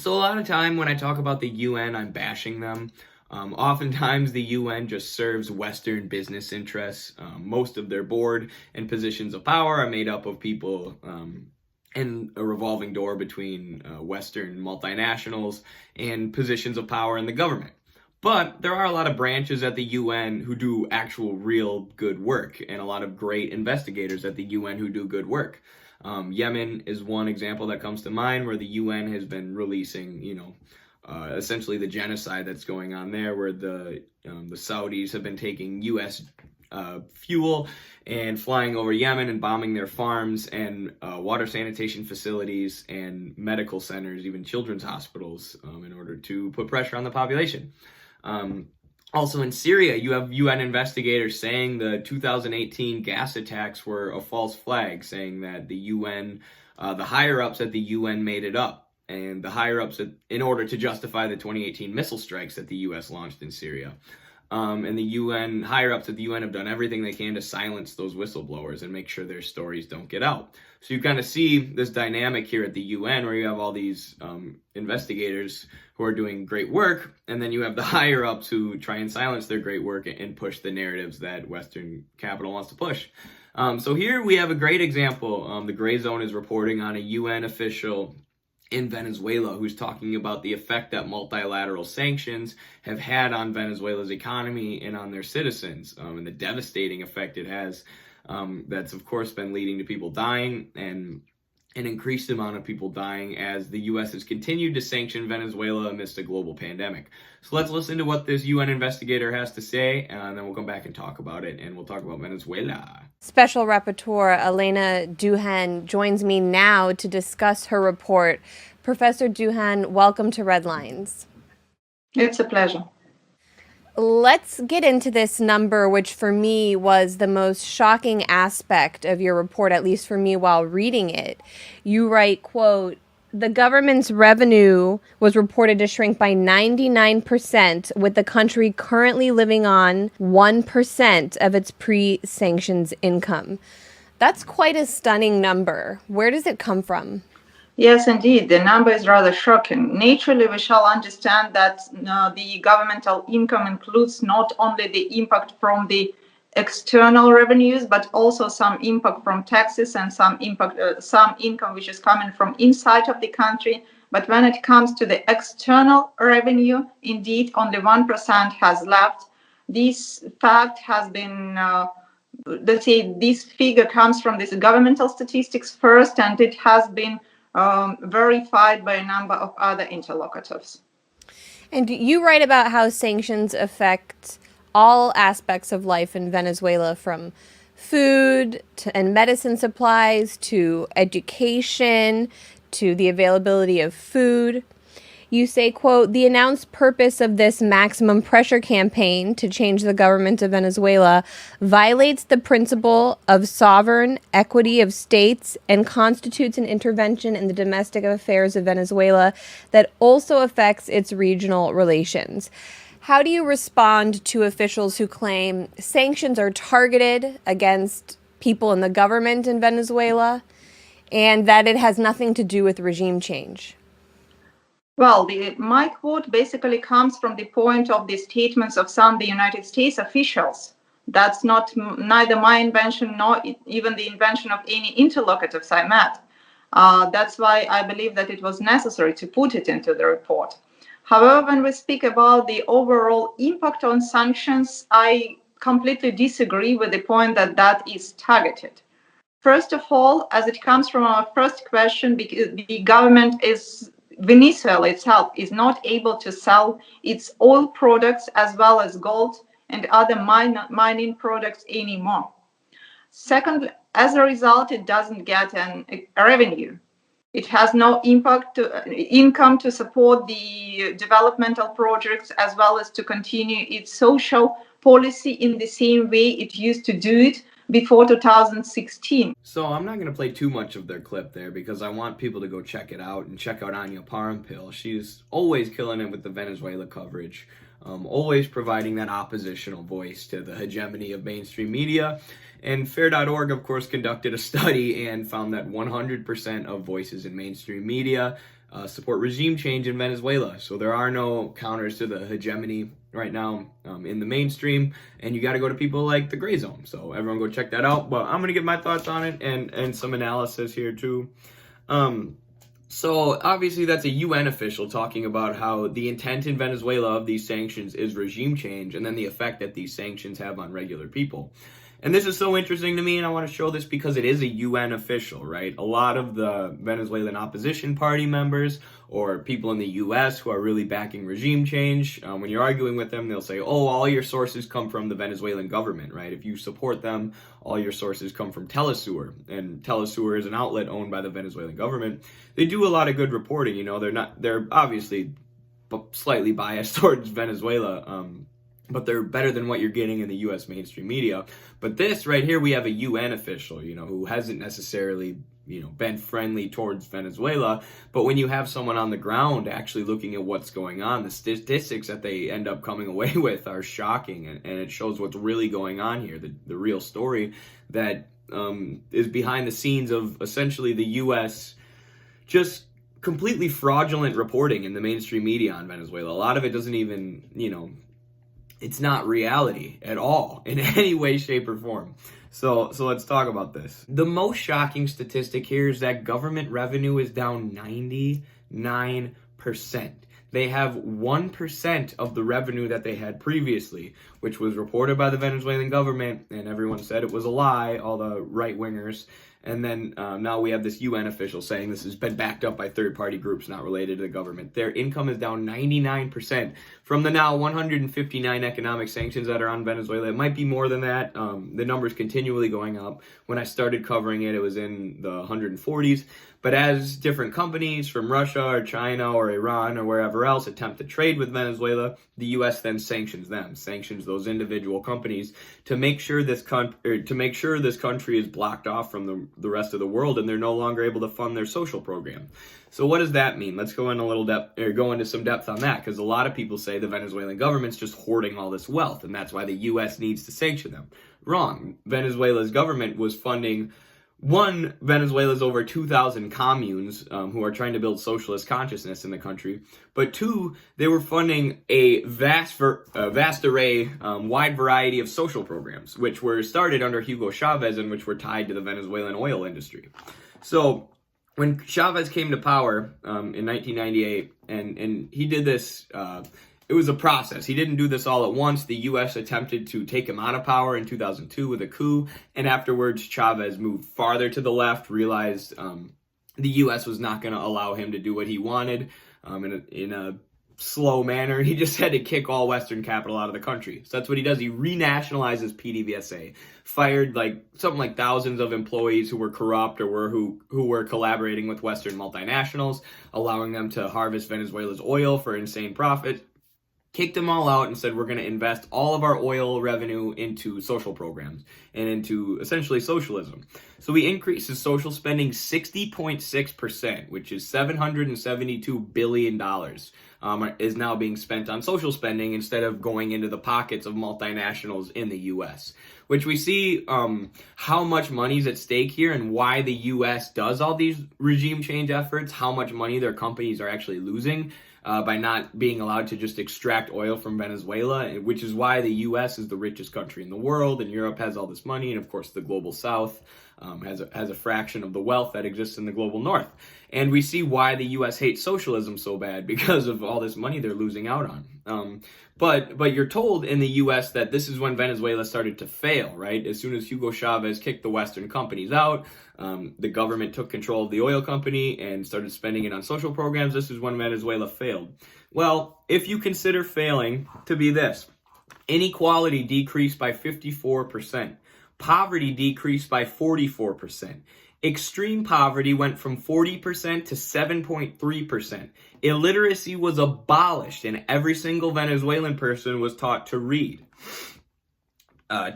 So a lot of time when I talk about the UN, I'm bashing them. Oftentimes the UN just serves Western business interests. Most of their board and positions of power are made up of people in a revolving door between Western multinationals and positions of power in the government. But there are a lot of branches at the UN who do actual real good work, and a lot of great investigators at the UN who do good work. Yemen is one example that comes to mind where the UN has been releasing, essentially the genocide that's going on there, where the Saudis have been taking U.S. Fuel and flying over Yemen and bombing their farms and water sanitation facilities and medical centers, even children's hospitals, in order to put pressure on the population. Also in Syria, you have UN investigators saying the 2018 gas attacks were a false flag, saying that the UN, the higher-ups at the UN made it up, and the higher-ups in order to justify the 2018 missile strikes that the U.S. launched in Syria. And the UN, higher-ups at the UN have done everything they can to silence those whistleblowers and make sure their stories don't get out. So you kind of see this dynamic here at the UN where you have all these investigators who are doing great work, and then you have the higher-ups who try and silence their great work and push the narratives that Western capital wants to push. So here we have a great example. The Grayzone is reporting on a UN official in Venezuela who's talking about the effect that multilateral sanctions have had on Venezuela's economy and on their citizens, and the devastating effect it has. That's, of course, been leading to people dying and an increased amount of people dying as the U.S. has continued to sanction Venezuela amidst a global pandemic. So let's listen to what this UN investigator has to say, and then we'll come back and talk about it, and we'll talk about Venezuela. Special Rapporteur Elena Duhan joins me now to discuss her report. Professor Duhan, welcome to Red Lines. It's a pleasure. Let's get into this number, which for me was the most shocking aspect of your report, at least for me while reading it. You write, quote, "The government's revenue was reported to shrink by 99%, with the country currently living on 1% of its pre-sanctions income." That's quite a stunning number. Where does it come from? Yes, indeed. The number is rather shocking. Naturally, we shall understand that the governmental income includes not only the impact from the external revenues, but also some impact from taxes and some income which is coming from inside of the country. But when it comes to the external revenue, indeed, only 1% has left. This fact has been, let's say, this figure comes from this governmental statistics first, and it has been verified by a number of other interlocutors. And you write about how sanctions affect all aspects of life in Venezuela, from food and medicine supplies to education to the availability of food. You say, quote, "The announced purpose of this maximum pressure campaign to change the government of Venezuela violates the principle of sovereign equity of states and constitutes an intervention in the domestic affairs of Venezuela that also affects its regional relations." How do you respond to officials who claim sanctions are targeted against people in the government in Venezuela and that it has nothing to do with regime change? Well, my quote basically comes from the point of the statements of some of the United States officials. That's neither my invention nor even the invention of any interlocutors I met. That's why I believe that it was necessary to put it into the report. However, when we speak about the overall impact on sanctions, I completely disagree with the point that that is targeted. First of all, as it comes from our first question, because the government Venezuela itself is not able to sell its oil products as well as gold and other mining products anymore. Second, as a result, it doesn't get a revenue. It has no income to support the developmental projects as well as to continue its social policy in the same way it used to do it before 2016. So I'm not going to play too much of their clip there because I want people to go check it out and check out Anya Parampil. She's always killing it with the Venezuela coverage, always providing that oppositional voice to the hegemony of mainstream media. And Fair.org, of course, conducted a study and found that 100% of voices in mainstream media support regime change in Venezuela. So there are no counters to the hegemony right now in the mainstream, and you got to go to people like the Grayzone. So everyone go check that out. But I'm going to give my thoughts on it and some analysis here too. So obviously that's a UN official talking about how the intent in Venezuela of these sanctions is regime change, and then the effect that these sanctions have on regular people. And this is so interesting to me, and I want to show this because it is a UN official, right? A lot of the Venezuelan opposition party members or people in the US who are really backing regime change, when you're arguing with them, they'll say, oh, all your sources come from the Venezuelan government, right? If you support them, all your sources come from Telesur, and Telesur is an outlet owned by the Venezuelan government. They do a lot of good reporting, you know, they're obviously slightly biased towards Venezuela, but they're better than what you're getting in the U.S. mainstream media. But this right here, we have a UN official, you know, who hasn't necessarily, you know, been friendly towards Venezuela. But when you have someone on the ground actually looking at what's going on, the statistics that they end up coming away with are shocking. And it shows what's really going on here, the real story that is behind the scenes of essentially the U.S. just completely fraudulent reporting in the mainstream media on Venezuela. A lot of it doesn't even, you know, it's not reality at all in any way, shape, or form. So let's talk about this. The most shocking statistic here is that government revenue is down 99%. They have 1% of the revenue that they had previously, which was reported by the Venezuelan government, and everyone said it was a lie, all the right-wingers. And then now we have this UN official saying this has been backed up by third-party groups not related to the government. Their income is down 99% from the now 159 economic sanctions that are on Venezuela. It might be more than that. The number's continually going up. When I started covering it, it was in the 140s. But as different companies from Russia or China or Iran or wherever else attempt to trade with Venezuela, the U.S. then sanctions those individual companies to make sure this country is blocked off from the rest of the world, and they're no longer able to fund their social program. So what does that mean? Let's go into some depth on that, because a lot of people say the Venezuelan government's just hoarding all this wealth, and that's why the U.S. needs to sanction them. Wrong. Venezuela's government was funding Venezuela's over 2,000 communes who are trying to build socialist consciousness in the country. But two, they were funding a vast array, wide variety of social programs, which were started under Hugo Chavez and which were tied to the Venezuelan oil industry. So when Chavez came to power in 1998, and he did this, it was a process. He didn't do this all at once. The U.S. attempted to take him out of power in 2002 with a coup, and afterwards Chavez moved farther to the left, realized the U.S. was not going to allow him to do what he wanted in a slow manner. He just had to kick all Western capital out of the country. So that's what he does. He renationalizes PDVSA, fired something like thousands of employees who were corrupt or who were collaborating with Western multinationals, allowing them to harvest Venezuela's oil for insane profit. Kicked them all out and said, we're going to invest all of our oil revenue into social programs and into essentially socialism. So he increases social spending 60.6%, which is $772 billion, is now being spent on social spending instead of going into the pockets of multinationals in the U.S., which we see how much money is at stake here and why the U.S. does all these regime change efforts, how much money their companies are actually losing by not being allowed to just extract oil from Venezuela, which is why the U.S. is the richest country in the world, and Europe has all this money, and of course the global South has a fraction of the wealth that exists in the global North. And we see why the U.S. hates socialism so bad, because of all this money they're losing out on. But you're told in the U.S. that this is when Venezuela started to fail, right? As soon as Hugo Chavez kicked the Western companies out, the government took control of the oil company and started spending it on social programs. This is when Venezuela failed. Well, if you consider failing to be this, inequality decreased by 54%, poverty decreased by 44%, extreme poverty went from 40% to 7.3%. Illiteracy was abolished and every single Venezuelan person was taught to read.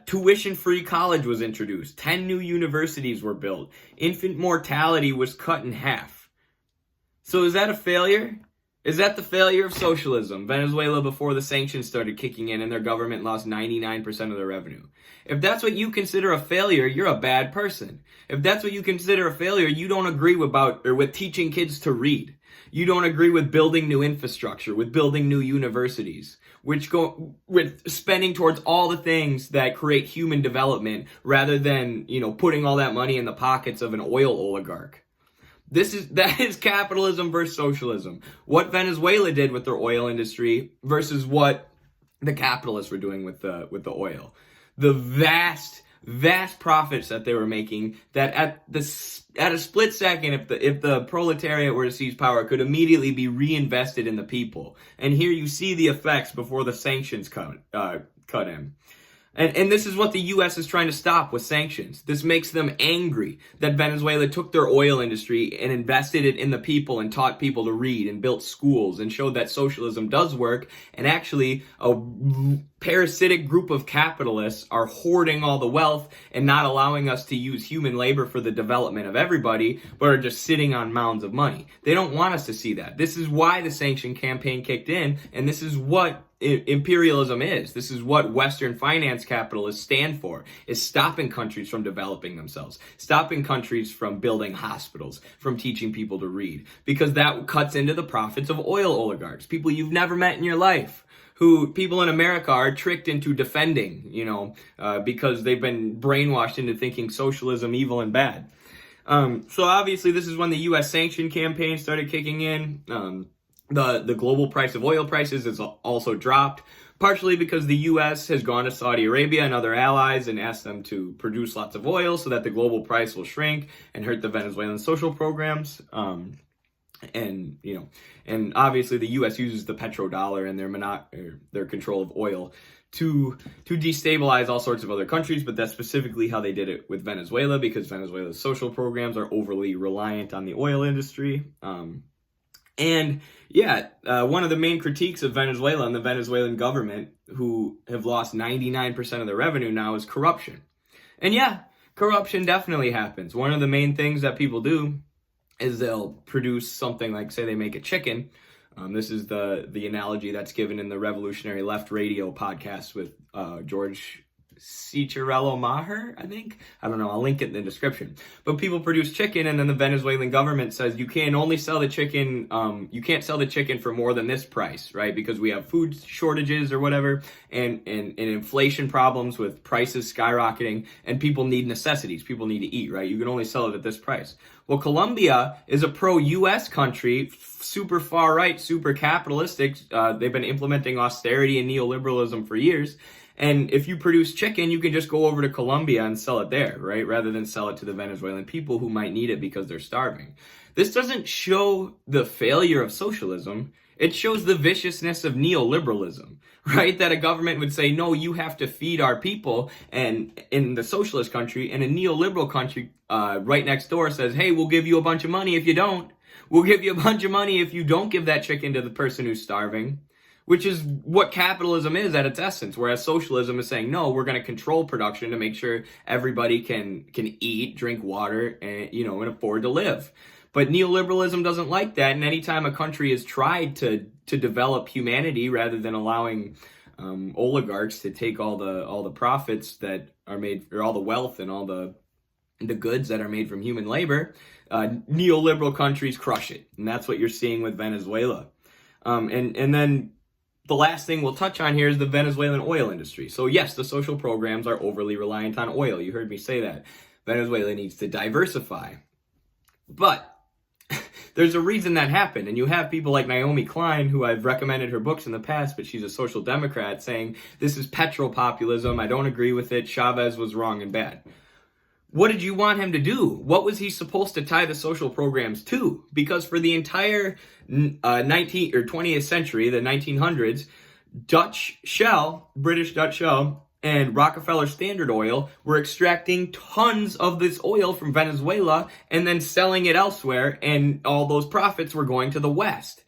Tuition-free college was introduced. 10 new universities were built. Infant mortality was cut in half. So is that a failure? Is that the failure of socialism? Venezuela before the sanctions started kicking in and their government lost 99% of their revenue. If that's what you consider a failure, you're a bad person. If that's what you consider a failure, you don't agree with teaching kids to read. You don't agree with building new infrastructure, with building new universities, with spending towards all the things that create human development rather than, putting all that money in the pockets of an oil oligarch. That is capitalism versus socialism. What Venezuela did with their oil industry versus what the capitalists were doing with the oil. The vast profits that they were making, that at a split second, if the proletariat were to seize power, could immediately be reinvested in the people. And here you see the effects before the sanctions cut in. And this is what the U.S. is trying to stop with sanctions. This makes them angry that Venezuela took their oil industry and invested it in the people and taught people to read and built schools and showed that socialism does work. And actually, a parasitic group of capitalists are hoarding all the wealth and not allowing us to use human labor for the development of everybody, but are just sitting on mounds of money. They don't want us to see that. This is why the sanction campaign kicked in, and this is what imperialism is. This is what Western finance capitalists stand for, is stopping countries from developing themselves, stopping countries from building hospitals, from teaching people to read, because that cuts into the profits of oil oligarchs, people you've never met in your life, who people in America are tricked into defending, because they've been brainwashed into thinking socialism evil and bad. So obviously this is when the U.S. sanction campaign started kicking in. The global price of oil prices has also dropped, partially because the U.S. has gone to Saudi Arabia and other allies and asked them to produce lots of oil so that the global price will shrink and hurt the Venezuelan social programs. And obviously the U.S. uses the petrodollar and their control of oil to destabilize all sorts of other countries, but that's specifically how they did it with Venezuela, because Venezuela's social programs are overly reliant on the oil industry. One of the main critiques of Venezuela and the Venezuelan government, who have lost 99% of their revenue now, is corruption. And corruption definitely happens. One of the main things that people do is they'll produce something like, say they make a chicken. This is the analogy that's given in the Revolutionary Left Radio podcast with George Ciccarello Maher, I think. I don't know. I'll link it in the description. But people produce chicken, and then the Venezuelan government says you can only sell the chicken. You can't sell the chicken for more than this price, right? Because we have food shortages or whatever, and inflation problems with prices skyrocketing, and people need necessities. People need to eat, right? You can only sell it at this price. Well, Colombia is a pro-U.S. country, super far right, super capitalistic. They've been implementing austerity and neoliberalism for years. And if you produce chicken, you can just go over to Colombia and sell it there, right? Rather than sell it to the Venezuelan people who might need it because they're starving. This doesn't show the failure of socialism. It shows the viciousness of neoliberalism, right? That a government would say, no, you have to feed our people. And in the socialist country, and a neoliberal country right next door says, hey, we'll give you a bunch of money if you don't. We'll give you a bunch of money if you don't give that chicken to the person who's starving. Which is what capitalism is at its essence, whereas socialism is saying, no, we're going to control production to make sure everybody can eat, drink water, and afford to live. But neoliberalism doesn't like that, and anytime a country has tried to develop humanity rather than allowing oligarchs to take all the profits that are made, or all the wealth and all the goods that are made from human labor, neoliberal countries crush it, and that's what you're seeing with Venezuela. And then the last thing we'll touch on here is the Venezuelan oil industry. So yes, the social programs are overly reliant on oil. You heard me say that. Venezuela needs to diversify. But there's a reason that happened. And you have people like Naomi Klein, who I've recommended her books in the past, but she's a social democrat, saying this is petropopulism. I don't agree with it. Chavez was wrong and bad. What did you want him to do? What was he supposed to tie the social programs to? Because for the entire 19th or 20th century, the 1900s, British Dutch Shell, and Rockefeller Standard Oil were extracting tons of this oil from Venezuela and then selling it elsewhere, and all those profits were going to the West.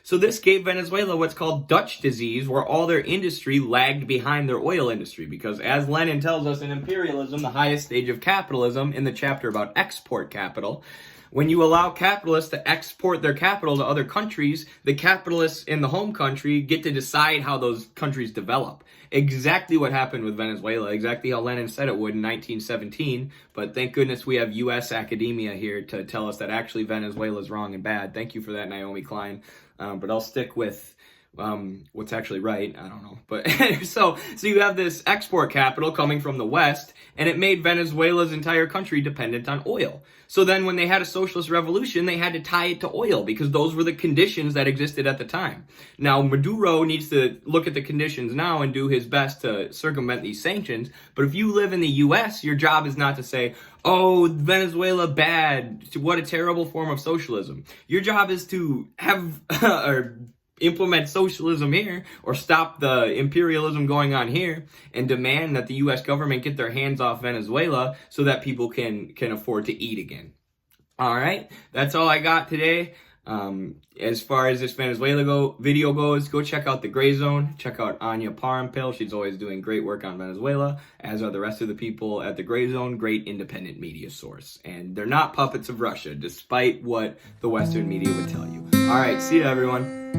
So this gave Venezuela what's called Dutch disease, where all their industry lagged behind their oil industry. Because as Lenin tells us in Imperialism, the highest stage of capitalism, in the chapter about export capital, When you allow capitalists to export their capital to other countries, the capitalists in the home country get to decide how those countries develop. Exactly what happened with Venezuela, exactly how Lenin said it would in 1917, but thank goodness we have U.S. academia here to tell us that actually Venezuela is wrong and bad. Thank you for that, Naomi Klein. But I'll stick with what's actually right. I don't know. But so you have this export capital coming from the West, and it made Venezuela's entire country dependent on oil. So then when they had a socialist revolution, they had to tie it to oil because those were the conditions that existed at the time. Now, Maduro needs to look at the conditions now and do his best to circumvent these sanctions. But if you live in the U.S., your job is not to say, oh, Venezuela bad, what a terrible form of socialism. Your job is to have or implement socialism here or stop the imperialism going on here and demand that the U.S. government get their hands off Venezuela so that people can afford to eat again. All right, that's all I got today. As far as this Venezuela video goes, go check out the Grayzone. Check out Anya Parampil. She's always doing great work on Venezuela, as are the rest of the people at the Grayzone. Great independent media source. And they're not puppets of Russia, despite what the Western media would tell you. All right, see you, everyone.